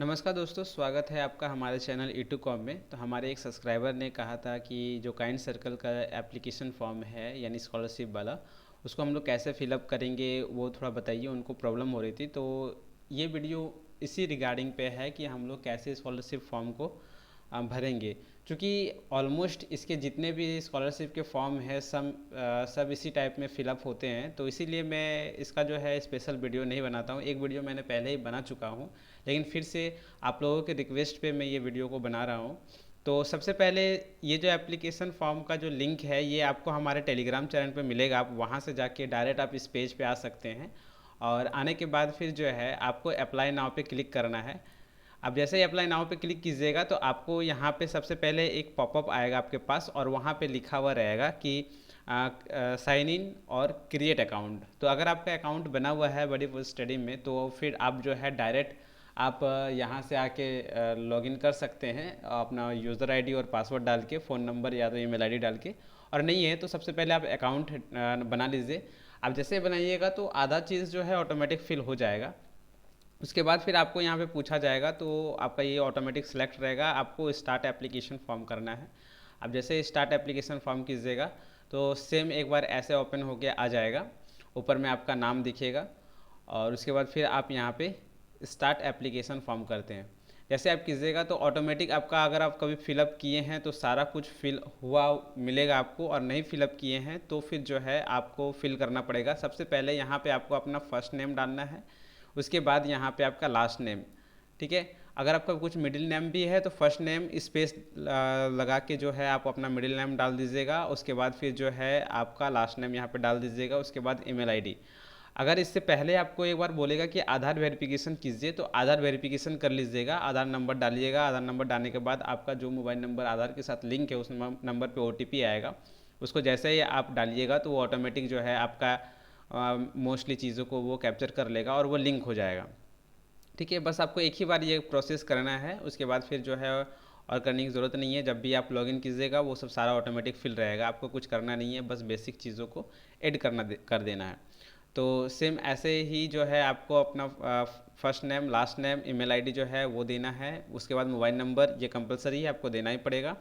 नमस्कार दोस्तों, स्वागत है आपका हमारे चैनल E2Com में। तो हमारे एक सब्सक्राइबर ने कहा था कि जो काइंड सर्कल का एप्लीकेशन फॉर्म है यानी स्कॉलरशिप वाला, उसको हम लोग कैसे फिलअप करेंगे वो थोड़ा बताइए। उनको प्रॉब्लम हो रही थी, तो ये वीडियो इसी रिगार्डिंग पे है कि हम लोग कैसे स्कॉलरशिप फॉर्म को भरेंगे। क्योंकि ऑलमोस्ट इसके जितने भी स्कॉलरशिप के फॉर्म है सब इसी टाइप में फिलअप होते हैं, तो इसीलिए मैं इसका जो है स्पेशल वीडियो नहीं बनाता हूँ। एक वीडियो मैंने पहले ही बना चुका हूँ, लेकिन फिर से आप लोगों के रिक्वेस्ट पे मैं ये वीडियो को बना रहा हूँ। तो सबसे पहले ये जो एप्लीकेशन फॉर्म का जो लिंक है ये आपको हमारे टेलीग्राम चैनल पे मिलेगा। आप वहाँ से जाके डायरेक्ट आप इस पेज पे आ सकते हैं, और आने के बाद फिर जो है आपको अप्लाई नाउ पे क्लिक करना है। अब जैसे ही अप्लाई नाउ पे क्लिक कीजिएगा तो आपको यहाँ पे सबसे पहले एक पॉपअप आएगा आपके पास, और वहाँ पे लिखा हुआ रहेगा कि साइन इन और क्रिएट अकाउंट। तो अगर आपका अकाउंट बना हुआ है बड़ी स्टडी में, तो फिर आप जो है डायरेक्ट आप यहाँ से आके लॉगिन कर सकते हैं अपना यूज़र आईडी और पासवर्ड डाल के, फ़ोन नंबर या तो ईमेल आईडी डाल के। और नहीं है तो सबसे पहले आप अकाउंट बना लीजिए। आप जैसे बनाइएगा तो आधा चीज़ जो है ऑटोमेटिक फिल हो जाएगा। उसके बाद फिर आपको यहाँ पे पूछा जाएगा, तो आपका ये ऑटोमेटिक सेलेक्ट रहेगा। आपको स्टार्ट एप्लीकेशन फॉर्म करना है। अब जैसे स्टार्ट एप्लीकेशन फॉर्म कीजिएगा तो सेम एक बार ऐसे ओपन होके आ जाएगा। ऊपर में आपका नाम दिखेगा, और उसके बाद फिर आप यहाँ पे स्टार्ट एप्लीकेशन फॉर्म करते हैं। जैसे आप कीजिएगा तो ऑटोमेटिक आपका, अगर आप कभी फिलअप किए हैं तो सारा कुछ फिल हुआ मिलेगा आपको, और नहीं फिलअप किए हैं तो फिर जो है आपको फिल करना पड़ेगा। सबसे पहले यहाँ पे आपको अपना फर्स्ट नेम डालना है, उसके बाद यहाँ पे आपका लास्ट नेम। ठीक है, अगर आपका कुछ मिडिल नेम भी है तो फर्स्ट नेम स्पेस लगा के जो है आप अपना मिडिल नेम डाल दीजिएगा। उसके बाद फिर जो है आपका लास्ट नेम यहाँ पे डाल दीजिएगा। उसके बाद ईमेल आईडी। अगर इससे पहले आपको एक बार बोलेगा कि आधार वेरिफिकेशन कीजिए, तो आधार वेरिफिकेशन कर लीजिएगा। आधार नंबर डालिएगा। आधार नंबर डालने के बाद आपका जो मोबाइल नंबर आधार के साथ लिंक है उस नंबर पे OTP आएगा। उसको जैसे ही आप डालिएगा तो वो ऑटोमेटिक जो है आपका मोस्टली चीज़ों को वो कैप्चर कर लेगा और वो लिंक हो जाएगा। ठीक है, बस आपको एक ही बार ये प्रोसेस करना है। उसके बाद फिर जो है और करने की ज़रूरत नहीं है। जब भी आप लॉगिन कीजिएगा वो सब सारा ऑटोमेटिक फिल रहेगा। आपको कुछ करना नहीं है, बस बेसिक चीज़ों को ऐड कर देना है। तो सेम ऐसे ही जो है आपको अपना first name, last name, email ID जो है वो देना है। उसके बाद मोबाइल नंबर, ये कंपलसरी है, आपको देना ही पड़ेगा।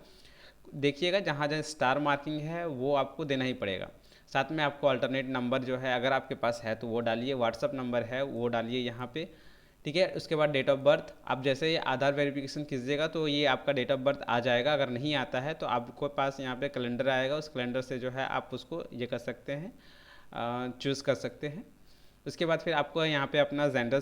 देखिएगा जहाँ जहाँ स्टार मार्किंग है वो आपको देना ही पड़ेगा। साथ में आपको अल्टरनेट नंबर जो है अगर आपके पास है तो वो डालिए। व्हाट्सअप नंबर है वो डालिए यहाँ पे। ठीक है, उसके बाद डेट ऑफ बर्थ। आप जैसे ही आधार वेरिफिकेशन कीजिएगा तो ये आपका डेट ऑफ बर्थ आ जाएगा। अगर नहीं आता है तो आपके पास यहाँ पे कैलेंडर आएगा, उस कैलेंडर से जो है आप उसको ये कर सकते हैं, चूज़ कर सकते हैं। उसके बाद फिर आपको यहाँ पे अपना जेंडर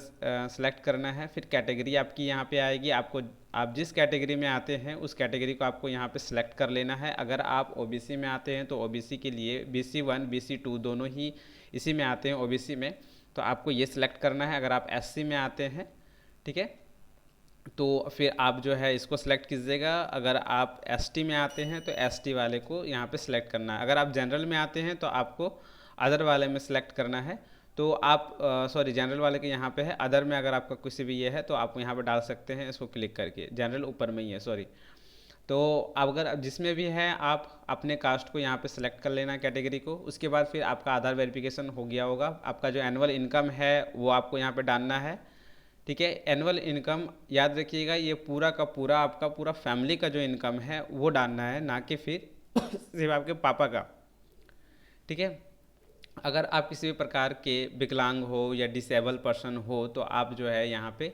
सेलेक्ट करना है। फिर कैटेगरी आपकी यहाँ पे आएगी। आपको, आप जिस कैटेगरी में आते हैं उस कैटेगरी को आपको यहाँ पे सिलेक्ट कर लेना है। अगर आप OBC में आते हैं तो OBC के लिए BC1 BC2 दोनों ही इसी में आते हैं OBC में, तो आपको ये सिलेक्ट करना है। अगर आप SC में आते हैं, ठीक है, तो फिर आप जो है इसको सिलेक्ट कीजिएगा। अगर आप ST में आते हैं तो ST वाले को यहाँ पे सिलेक्ट करना है। अगर आप जनरल में आते हैं तो आपको अदर वाले में सिलेक्ट करना है। तो आप सॉरी, जनरल वाले के यहाँ पे है। अदर में अगर आपका किसी भी ये है तो आप यहाँ पे डाल सकते हैं इसको क्लिक करके। जनरल ऊपर में ही है, सॉरी। तो अगर जिसमें भी है आप अपने कास्ट को यहाँ पे सिलेक्ट कर लेना, कैटेगरी को। उसके बाद फिर आपका आधार वेरिफिकेशन हो गया होगा। आपका जो एनुअल इनकम है वो आपको यहाँ पे डालना है। ठीक है, एनुअल इनकम याद रखिएगा, ये पूरा का पूरा आपका पूरा फैमिली का जो इनकम है वो डालना है, ना कि फिर सिर्फ आपके पापा का। ठीक है, अगर आप किसी भी प्रकार के विकलांग हो या डिसेबल पर्सन हो तो आप जो है यहाँ पे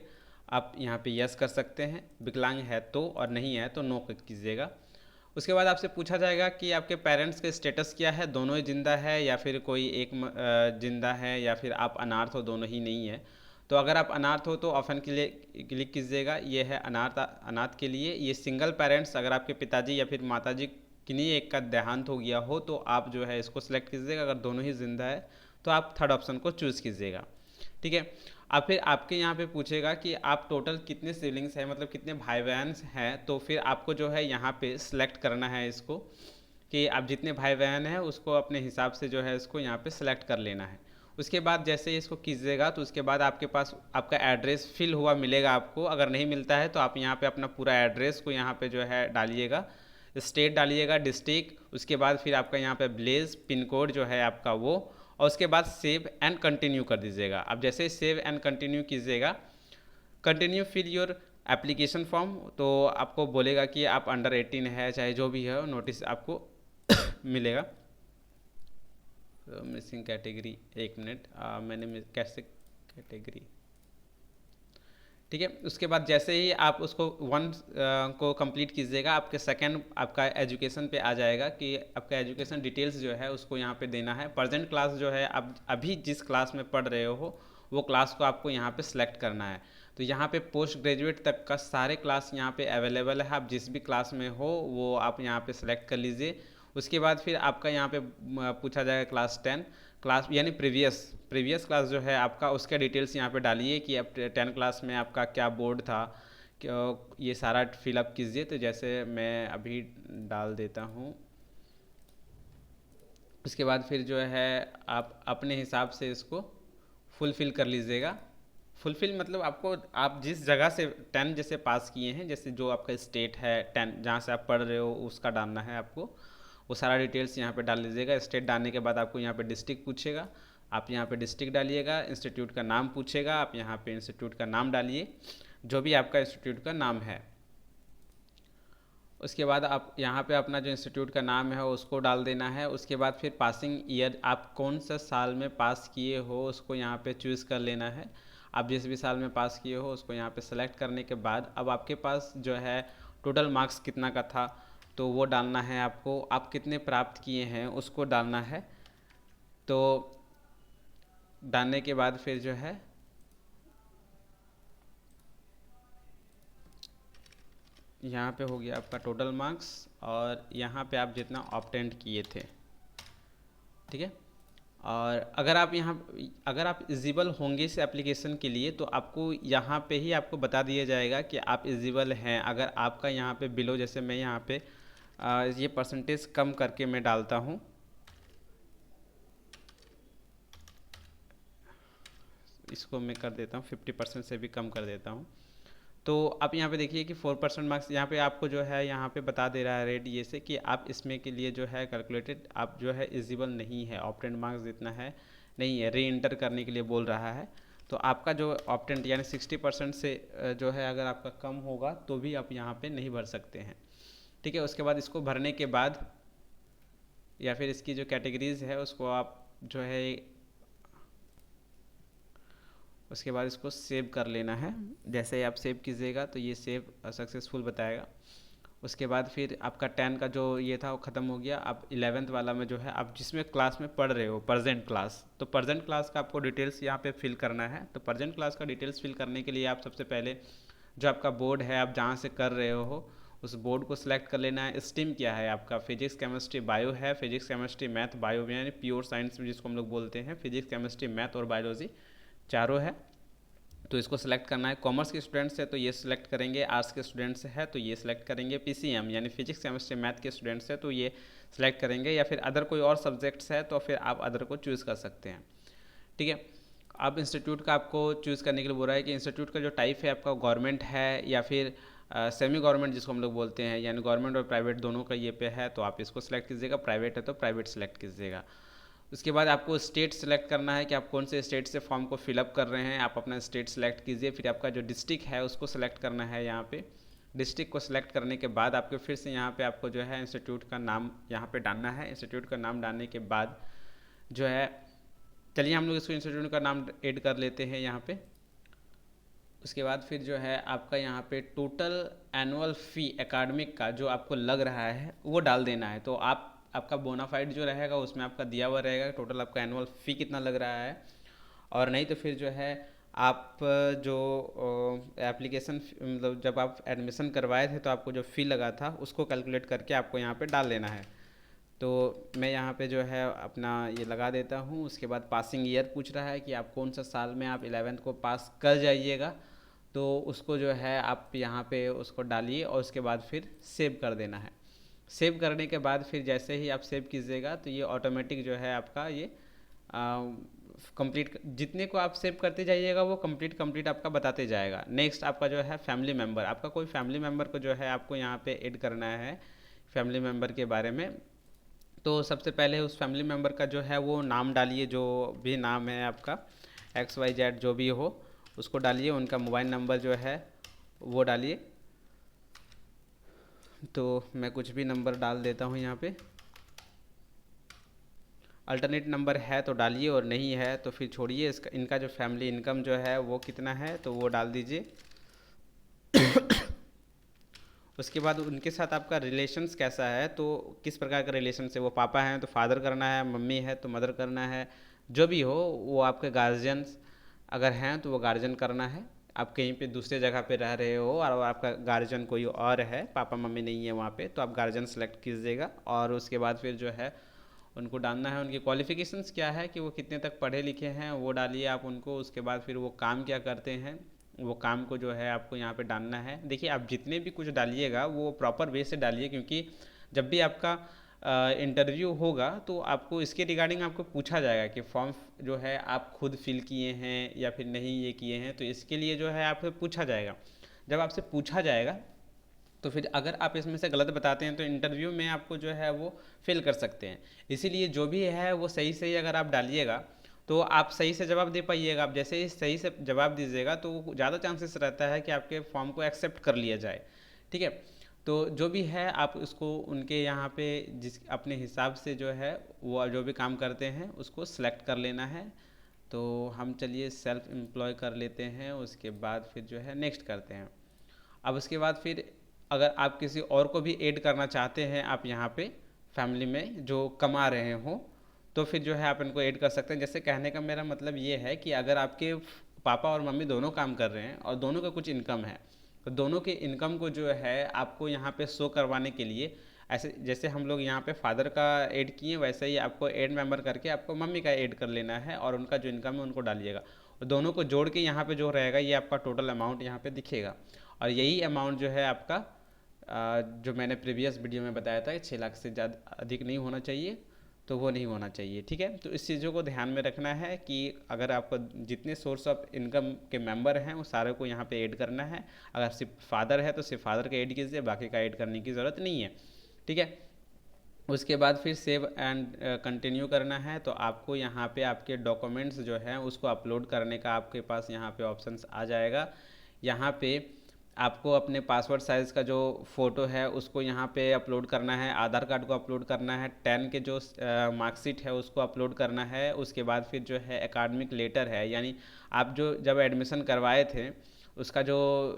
यस कर सकते हैं। विकलांग है तो, और नहीं है तो नो कीजिएगा। उसके बाद आपसे पूछा जाएगा कि आपके पेरेंट्स का स्टेटस क्या है, दोनों ही जिंदा है या फिर कोई एक जिंदा है, या फिर आप अनाथ हो, दोनों ही नहीं है। तो अगर आप अनाथ हो तो ऑप्शन के लिए क्लिक कीजिएगा। ये है अनाथ के लिए। ये सिंगल पेरेंट्स, अगर आपके पिताजी या फिर माताजी किन्हीं एक का देहांत हो गया हो तो आप जो है इसको सिलेक्ट कीजिएगा। अगर दोनों ही जिंदा है तो आप थर्ड ऑप्शन को चूज़ कीजिएगा। ठीक है, अब फिर आपके यहाँ पे पूछेगा कि आप टोटल कितने सिबलिंग्स हैं, मतलब कितने भाई बहन हैं। तो फिर आपको जो है यहाँ पे सिलेक्ट करना है इसको, कि आप जितने भाई बहन हैं उसको अपने हिसाब से जो है इसको यहाँ पे सिलेक्ट कर लेना है। उसके बाद जैसे ही इसको कीजिएगा तो उसके बाद आपके पास आपका एड्रेस फिल हुआ मिलेगा आपको। अगर नहीं मिलता है तो आप यहाँ पे अपना पूरा एड्रेस को यहाँ पे जो है डालिएगा, स्टेट डालिएगा, डिस्ट्रिक्ट। उसके बाद फिर आपका यहाँ पे विलेज, पिन कोड जो है आपका वो, और उसके बाद सेव एंड कंटिन्यू कर दीजिएगा। अब जैसे सेव एंड कंटिन्यू कीजिएगा, continue fill your application form, तो आपको बोलेगा कि आप अंडर 18 है, चाहे जो भी है, नोटिस आपको मिलेगा। तो मिसिंग कैटेगरी, एक मिनट, मैंने कैसे कैटेगरी, ठीक है। उसके बाद जैसे ही आप उसको वन को कंप्लीट कीजिएगा, आपके सेकंड आपका एजुकेशन पे आ जाएगा कि आपका एजुकेशन डिटेल्स जो है उसको यहाँ पे देना है। प्रेजेंट क्लास जो है आप अभी जिस क्लास में पढ़ रहे हो वो क्लास को आपको यहाँ पे सिलेक्ट करना है। तो यहाँ पे पोस्ट ग्रेजुएट तक का सारे क्लास यहाँ पे अवेलेबल है, आप जिस भी क्लास में हो वो आप यहाँ पे सिलेक्ट कर लीजिए। उसके बाद फिर आपका यहाँ पे पूछा जाएगा क्लास 10 क्लास यानी प्रीवियस क्लास जो है आपका, उसका डिटेल्स यहाँ पे डालिए कि आप 10 क्लास में आपका क्या बोर्ड था, ये सारा फिलअप कीजिए। तो जैसे मैं अभी डाल देता हूँ। उसके बाद फिर जो है आप अपने हिसाब से इसको फुलफ़िल कर लीजिएगा। फुलफ़िल मतलब आपको, आप जिस जगह से 10 जैसे पास किए हैं, जैसे जो आपका स्टेट है 10 जहाँ से आप पढ़ रहे हो उसका डालना है आपको, वो सारा डिटेल्स यहाँ पे डाल लीजिएगा। स्टेट डालने के बाद आपको यहाँ पे डिस्ट्रिक्ट पूछेगा, आप यहाँ पे डिस्ट्रिक्ट डालिएगा। इंस्टीट्यूट का नाम पूछेगा, आप यहाँ पे इंस्टीट्यूट का नाम डालिए, जो भी आपका इंस्टीट्यूट का नाम है। उसके बाद आप यहाँ पे अपना जो इंस्टीट्यूट का नाम है उसको डाल देना है। उसके बाद फिर पासिंग ईयर, आप कौन सा साल में पास किए हो उसको यहाँ पे चूज़ कर लेना है। आप जिस भी साल में पास किए हो उसको यहाँ पे सेलेक्ट करने के बाद अब आपके पास जो है टोटल मार्क्स कितना का था तो वो डालना है आपको। आप कितने प्राप्त किए हैं उसको डालना है। तो डालने के बाद फिर जो है यहाँ पे हो गया आपका टोटल मार्क्स और यहाँ पे आप जितना ऑब्टेंड किए थे, ठीक है। और अगर आप एलिजिबल होंगे इस एप्लीकेशन के लिए तो आपको यहाँ पे ही आपको बता दिया जाएगा कि आप एलिजिबल हैं। अगर आपका यहाँ पे बिलो, जैसे मैं यहाँ पे ये परसेंटेज कम करके मैं डालता हूँ, इसको मैं कर देता हूँ 50% से भी कम कर देता हूँ। तो आप यहाँ पे देखिए कि 4% मार्क्स यहाँ पे आपको जो है यहाँ पे बता दे रहा है रेट ये से कि आप इसमें के लिए जो है कैलकुलेटेड आप जो है एलिजिबल नहीं है, ऑप्टेंट मार्क्स जितना है नहीं है, री इंटर करने के लिए बोल रहा है। तो आपका जो ऑप्टेंट यानी 60% से जो है अगर आपका कम होगा तो भी आप यहाँ पे नहीं भर सकते हैं, ठीक है। उसके बाद इसको भरने के बाद या फिर इसकी जो कैटेगरीज है उसको आप जो है उसके बाद इसको सेव कर लेना है। जैसे ही आप सेव कीजिएगा तो ये सेव सक्सेसफुल बताएगा। उसके बाद फिर आपका 10 का जो ये था वो ख़त्म हो गया। अब 11th वाला में जो है आप जिसमें क्लास में पढ़ रहे हो प्रेजेंट क्लास, तो प्रेजेंट क्लास का आपको डिटेल्स यहाँ पे फिल करना है। तो प्रेजेंट क्लास का डिटेल्स फिल करने के लिए आप सबसे पहले जो आपका बोर्ड है आप जहाँ से कर रहे हो उस बोर्ड को सिलेक्ट कर लेना है। स्ट्रीम क्या है आपका, फिजिक्स केमिस्ट्री बायो है, फिजिक्स केमिस्ट्री मैथ बायो यानी प्योर साइंस में जिसको हम लोग बोलते हैं, फिजिक्स केमिस्ट्री मैथ और बायोलॉजी चारों है, तो इसको सिलेक्ट करना है। कॉमर्स के स्टूडेंट्स है तो ये सिलेक्ट करेंगे, आर्ट्स के स्टूडेंट्स है तो ये सिलेक्ट करेंगे, पीसीएम यानी फिजिक्स केमिस्ट्री मैथ के स्टूडेंट्स है तो ये सिलेक्ट करेंगे, या फिर अदर कोई और सब्जेक्ट्स है तो फिर आप अदर को चूज़ कर सकते हैं, ठीक है। अब इंस्टीट्यूट का आपको चूज़ करने के लिए बोल रहा है कि इंस्टीट्यूट का जो टाइप है आपका गवर्नमेंट है या फिर सेमी गवर्नमेंट जिसको हम लोग बोलते हैं, यानी गवर्नमेंट और प्राइवेट दोनों का ये पे है तो आप इसको सिलेक्ट कीजिएगा। प्राइवेट है तो प्राइवेट सेलेक्ट कीजिएगा। उसके बाद आपको स्टेट सेलेक्ट करना है कि आप कौन से स्टेट से फॉर्म को फिलअप कर रहे हैं, आप अपना स्टेट सेलेक्ट कीजिए। फिर आपका जो डिस्ट्रिक्ट है उसको सेलेक्ट करना है। यहाँ पे डिस्ट्रिक्ट को सिलेक्ट करने के बाद आपको फिर से यहाँ पे आपको जो है इंस्टीट्यूट का नाम यहाँ पे डालना है। इंस्टीट्यूट का नाम डालने के बाद जो है, चलिए हम लोग इसको इंस्टीट्यूट का नाम ऐड कर लेते हैं यहाँ पे। उसके बाद फिर जो है आपका यहाँ पे टोटल एनुअल फ़ी एकेडमिक का जो आपको लग रहा है वो डाल देना है। तो आपका बोनाफाइड जो रहेगा उसमें आपका दिया हुआ रहेगा टोटल आपका एनुअल फ़ी कितना लग रहा है, और नहीं तो फिर जो है आप जो एप्लीकेशन मतलब जब आप एडमिशन करवाए थे तो आपको जो फ़ी लगा था उसको कैलकुलेट करके आपको यहाँ पे डाल लेना है। तो मैं यहाँ पे जो है अपना ये लगा देता हूँ। उसके बाद पासिंग ईयर पूछ रहा है कि आप कौन सा साल में आप 11th को पास कर जाइएगा, तो उसको जो है आप यहाँ पे उसको डालिए और उसके बाद फिर सेव कर देना है। सेव करने के बाद फिर जैसे ही आप सेव कीजिएगा तो ये ऑटोमेटिक जो है आपका ये कंप्लीट, जितने को आप सेव करते जाइएगा वो कंप्लीट आपका बताते जाएगा। नेक्स्ट आपका जो है फैमिली मेम्बर, आपका कोई फैमिली मेम्बर को जो है आपको यहाँ पे ऐड करना है फैमिली मेम्बर के बारे में। तो सबसे पहले उस फैमिली मेम्बर का जो है वो नाम डालिए, जो भी नाम है आपका XYZ जो भी हो उसको डालिए। उनका मोबाइल नंबर जो है वो डालिए। तो मैं कुछ भी नंबर डाल देता हूँ यहाँ पे। अल्टरनेट नंबर है तो डालिए, और नहीं है तो फिर छोड़िए। इसका इनका जो फैमिली इनकम जो है वो कितना है तो वो डाल दीजिए। उसके बाद उनके साथ आपका रिलेशंस कैसा है, तो किस प्रकार का रिलेशन है, वो पापा हैं तो फादर करना है, मम्मी है तो मदर करना है, जो भी हो वो आपके गार्जियंस अगर हैं तो वो गार्जियन करना है। आप कहीं पे दूसरे जगह पे रह रहे हो और आपका गार्जियन कोई और है, पापा मम्मी नहीं है वहाँ पे, तो आप गार्जियन सेलेक्ट कीजिएगा। और उसके बाद फिर जो है उनको डालना है उनकी क्वालिफ़िकेशंस क्या है, कि वो कितने तक पढ़े लिखे हैं वो डालिए आप उनको। उसके बाद फिर वो काम क्या करते हैं, वो काम को जो है आपको यहाँ पे डालना है। देखिए आप जितने भी कुछ डालिएगा वो प्रॉपर वे से डालिए, क्योंकि जब भी आपका इंटरव्यू होगा तो आपको इसके रिगार्डिंग आपको पूछा जाएगा कि फॉर्म जो है आप खुद फिल किए हैं या फिर नहीं ये किए हैं, तो इसके लिए जो है आपसे पूछा जाएगा। जब आपसे पूछा जाएगा तो फिर अगर आप इसमें से गलत बताते हैं तो इंटरव्यू में आपको जो है वो फेल कर सकते हैं। इसीलिए जो भी है वो सही सही अगर आप डालिएगा तो आप सही से जवाब दे पाइएगा। आप जैसे ही सही से जवाब दीजिएगा तो ज़्यादा चांसेस रहता है कि आपके फॉर्म को एक्सेप्ट कर लिया जाए। ठीक है, तो जो भी है आप उसको उनके यहाँ पे जिस अपने हिसाब से जो है वो जो भी काम करते हैं उसको सिलेक्ट कर लेना है। तो हम चलिए सेल्फ एम्प्लॉय कर लेते हैं, उसके बाद फिर जो है नेक्स्ट करते हैं। अब उसके बाद फिर अगर आप किसी और को भी ऐड करना चाहते हैं आप यहाँ पे फैमिली में जो कमा रहे हो, तो फिर जो है आप इनको ऐड कर सकते हैं। जैसे कहने का मेरा मतलब ये है कि अगर आपके पापा और मम्मी दोनों काम कर रहे हैं और दोनों का कुछ इनकम है, तो दोनों के इनकम को जो है आपको यहाँ पे शो करवाने के लिए, ऐसे जैसे हम लोग यहाँ पे फादर का ऐड किए वैसे ही आपको ऐड मेंबर करके आपको मम्मी का ऐड कर लेना है और उनका जो इनकम है उनको डालिएगा। और दोनों को जोड़ के यहाँ पे जो रहेगा ये आपका टोटल अमाउंट यहाँ पे दिखेगा। और यही अमाउंट जो है आपका जो मैंने प्रीवियस वीडियो में बताया था कि 6 लाख से ज़्यादा अधिक नहीं होना चाहिए, तो वो नहीं होना चाहिए। ठीक है, तो इस चीज़ों को ध्यान में रखना है कि अगर आपको जितने सोर्स ऑफ इनकम के मेंबर हैं वो सारे को यहाँ पे ऐड करना है। अगर सिर्फ फादर है तो सिर्फ फादर का ऐड कीजिए, बाकी का ऐड करने की ज़रूरत नहीं है। ठीक है, उसके बाद फिर सेव एंड कंटिन्यू करना है। तो आपको यहाँ पे आपके डॉक्यूमेंट्स जो हैं उसको अपलोड करने का आपके पास यहाँ पे ऑप्शंस आ जाएगा। यहाँ पे आपको अपने पासवर्ड साइज़ का जो फ़ोटो है उसको यहाँ पे अपलोड करना है, आधार कार्ड को अपलोड करना है, 10 के जो मार्कशीट है उसको अपलोड करना है। उसके बाद फिर जो है एकेडमिक लेटर है, यानी आप जो जब एडमिशन करवाए थे उसका जो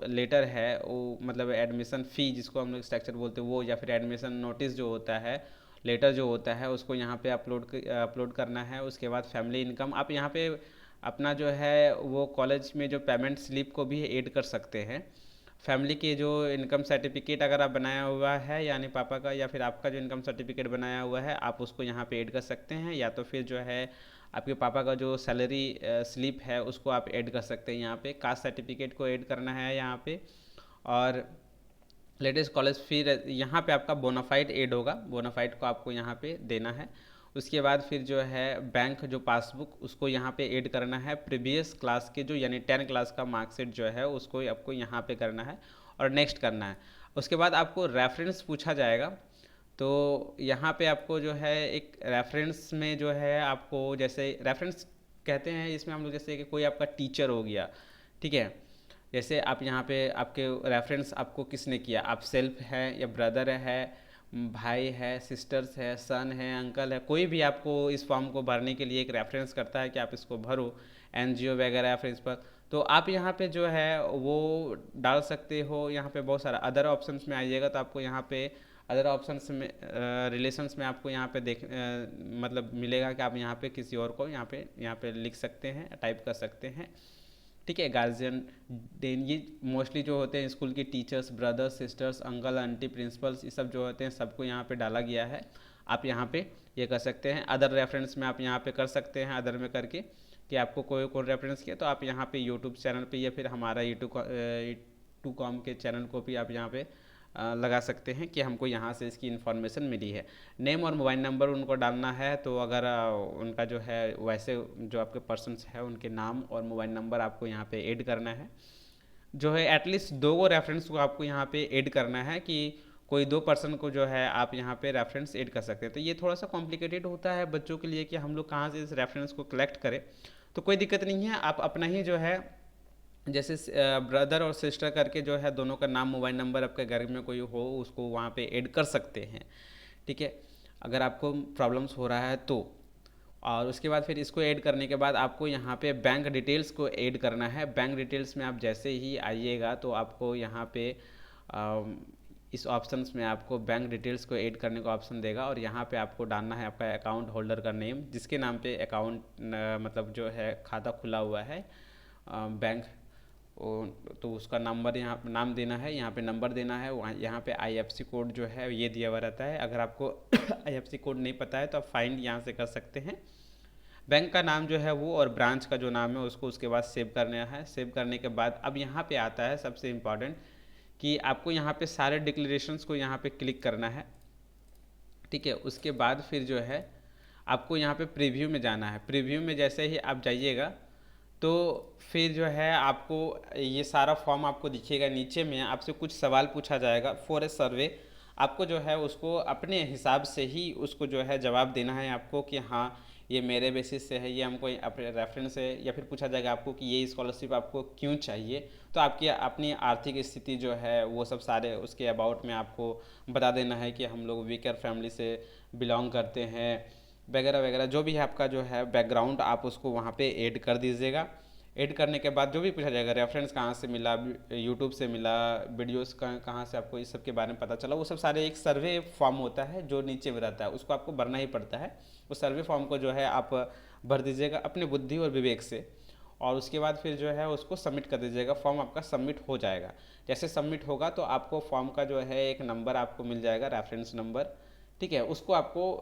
लेटर है वो मतलब एडमिशन फ़ी जिसको हम लोग स्ट्रक्चर बोलते हैं वो, या फिर एडमिशन नोटिस जो होता है, लेटर जो होता है उसको यहाँ पे अपलोड करना है। उसके बाद फैमिली इनकम आप यहाँ पे अपना जो है वो कॉलेज में जो पेमेंट स्लिप को भी ऐड कर सकते हैं। फैमिली के जो इनकम सर्टिफिकेट अगर आप बनाया हुआ है, यानी पापा का या फिर आपका जो इनकम सर्टिफिकेट बनाया हुआ है आप उसको यहाँ पे ऐड कर सकते हैं, या तो फिर जो है आपके पापा का जो सैलरी स्लिप है उसको आप ऐड कर सकते हैं। यहाँ पे कास्ट सर्टिफिकेट को ऐड करना है यहाँ पे। और लेटेस्ट कॉलेज फिर यहाँ पे आपका बोनाफाइड ऐड होगा, बोनाफाइड को आपको यहाँ पे देना है। उसके बाद फिर जो है बैंक जो पासबुक उसको यहाँ पे ऐड करना है। प्रीवियस क्लास के जो यानी 10 क्लास का मार्कशीट जो है उसको आपको यहाँ पे करना है और नेक्स्ट करना है। उसके बाद आपको रेफरेंस पूछा जाएगा, तो यहाँ पे आपको जो है एक रेफरेंस में जो है आपको जैसे रेफरेंस कहते हैं इसमें हम लोग, जैसे कि कोई आपका टीचर हो गया, ठीक है, जैसे आप यहाँ पे आपके रेफरेंस आपको किसने किया, आप सेल्फ है या ब्रदर है, भाई है, सिस्टर्स है, सन है, अंकल है, कोई भी आपको इस फॉर्म को भरने के लिए एक रेफरेंस करता है कि आप इसको भरो, एनजीओ वगैरह रेफरेंस पर, तो आप यहाँ पे जो है वो डाल सकते हो। यहाँ पे बहुत सारा अदर ऑप्शंस में आइएगा तो आपको यहाँ पे अदर ऑप्शंस में रिलेशंस में आपको यहाँ पे मतलब मिलेगा कि आप यहाँ पे किसी और को यहाँ पे लिख सकते हैं, टाइप कर सकते हैं। ठीक है, गार्जियन देन ये मोस्टली जो होते हैं स्कूल के teachers, brothers, sisters, uncle, aunty, principles, ये सब जो होते हैं सबको यहाँ पे डाला गया है। आप यहाँ पे ये कर सकते हैं। अदर रेफरेंस में आप यहाँ पे कर सकते हैं, अदर में करके कि आपको कोई कौन रेफरेंस किया, तो आप यहाँ पे यूट्यूब चैनल पे या फिर हमारा यूट्यूब कॉम के चैनल को भी आप यहाँ पे लगा सकते हैं कि हमको यहाँ से इसकी इन्फॉर्मेशन मिली है। नेम और मोबाइल नंबर उनको डालना है, तो अगर उनका जो है वैसे जो आपके पर्सन्स है उनके नाम और मोबाइल नंबर आपको यहाँ पे ऐड करना है। जो है एटलीस्ट 2 रेफरेंस को आपको यहाँ पे ऐड करना है कि कोई 2 पर्सन को जो है आप यहाँ पे रेफरेंस ऐड कर सकते हैं। तो ये थोड़ा सा कॉम्प्लिकेटेड होता है बच्चों के लिए कि हम लोग कहाँ से इस रेफरेंस को कलेक्ट करें, तो कोई दिक्कत नहीं है, आप अपना ही जो है जैसे ब्रदर और सिस्टर करके जो है दोनों का नाम, मोबाइल नंबर, आपके घर में कोई हो उसको वहाँ पे ऐड कर सकते हैं। ठीक है, अगर आपको प्रॉब्लम्स हो रहा है तो। और उसके बाद फिर इसको ऐड करने के बाद आपको यहाँ पे बैंक डिटेल्स को ऐड करना है। बैंक डिटेल्स में आप जैसे ही आइएगा तो आपको यहाँ पे इस ऑप्शंस में आपको बैंक डिटेल्स को ऐड करने का ऑप्शन देगा, और यहाँ पे आपको डालना है आपका अकाउंट होल्डर का नेम, जिसके नाम पे अकाउंट मतलब जो है खाता खुला हुआ है बैंक, तो उसका नंबर यहाँ नाम देना है, यहाँ पे नंबर देना है, वहाँ यहाँ पे आईएफएससी कोड जो है ये दिया हुआ रहता है। अगर आपको आईएफएससी कोड नहीं पता है तो आप फाइंड यहाँ से कर सकते हैं। बैंक का नाम जो है वो और ब्रांच का जो नाम है उसको उसके बाद सेव करना है। सेव करने के बाद अब यहाँ पे आता है सबसे इम्पॉर्टेंट कि आपको यहाँ पे सारे डिक्लेरेशंस को यहाँ पे क्लिक करना है। ठीक है, उसके बाद फिर जो है आपको यहाँ पे प्रीव्यू में जाना है। प्रीव्यू में जैसे ही आप जाइएगा तो फिर जो है आपको ये सारा फॉर्म आपको दिखेगा। नीचे में आपसे कुछ सवाल पूछा जाएगा फॉर ए सर्वे। आपको जो है उसको अपने हिसाब से ही उसको जो है जवाब देना है आपको कि हाँ ये मेरे बेसिस से है, ये हमको अपने रेफरेंस है, या फिर पूछा जाएगा आपको कि ये स्कॉलरशिप आपको क्यों चाहिए। तो आपकी अपनी आर्थिक स्थिति जो है वो सब सारे उसके अबाउट में आपको बता देना है कि हम लोग वीकर फैमिली से बिलोंग करते हैं वगैरह वगैरह, जो भी है आपका जो है बैकग्राउंड आप उसको वहाँ पे ऐड कर दीजिएगा। ऐड करने के बाद जो भी पूछा जाएगा, रेफरेंस कहाँ से मिला, यूट्यूब से मिला, वीडियोस कहाँ से आपको इस सब के बारे में पता चला, वो सब सारे एक सर्वे फॉर्म होता है जो नीचे में रहता है, उसको आपको भरना ही पड़ता है। उस सर्वे फॉर्म को जो है आप भर दीजिएगा अपने बुद्धि और विवेक से, और उसके बाद फिर जो है उसको सबमिट कर दीजिएगा। फॉर्म आपका सबमिट हो जाएगा। जैसे सबमिट होगा तो आपको फॉर्म का जो है एक नंबर आपको मिल जाएगा, रेफरेंस नंबर। ठीक है, उसको आपको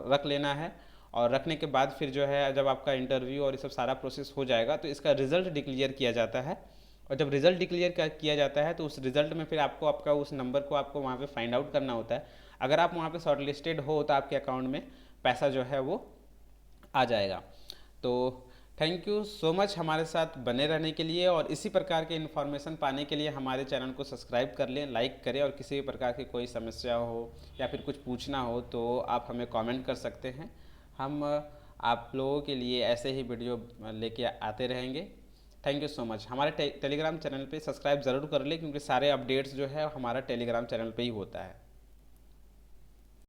रख लेना है, और रखने के बाद फिर जो है जब आपका इंटरव्यू और ये सब सारा प्रोसेस हो जाएगा तो इसका रिज़ल्ट डिक्लेयर किया जाता है। और जब रिज़ल्ट डिक्लेयर किया जाता है तो उस रिज़ल्ट में फिर आपको आपका उस नंबर को आपको वहाँ पे फाइंड आउट करना होता है। अगर आप वहाँ पे शॉर्ट लिस्टेड हो तो आपके अकाउंट में पैसा जो है वो आ जाएगा। तो थैंक यू सो मच हमारे साथ बने रहने के लिए, और इसी प्रकार के इन्फॉर्मेशन पाने के लिए हमारे चैनल को सब्सक्राइब कर लें, लाइक करें, और किसी भी प्रकार की कोई समस्या हो या फिर कुछ पूछना हो तो आप हमें कमेंट कर सकते हैं। हम आप लोगों के लिए ऐसे ही वीडियो लेके आते रहेंगे। Thank you so much. हमारे टेलीग्राम चैनल पे सब्सक्राइब ज़रूर कर लें, क्योंकि सारे अपडेट्स जो है हमारा टेलीग्राम चैनल पे ही होता है।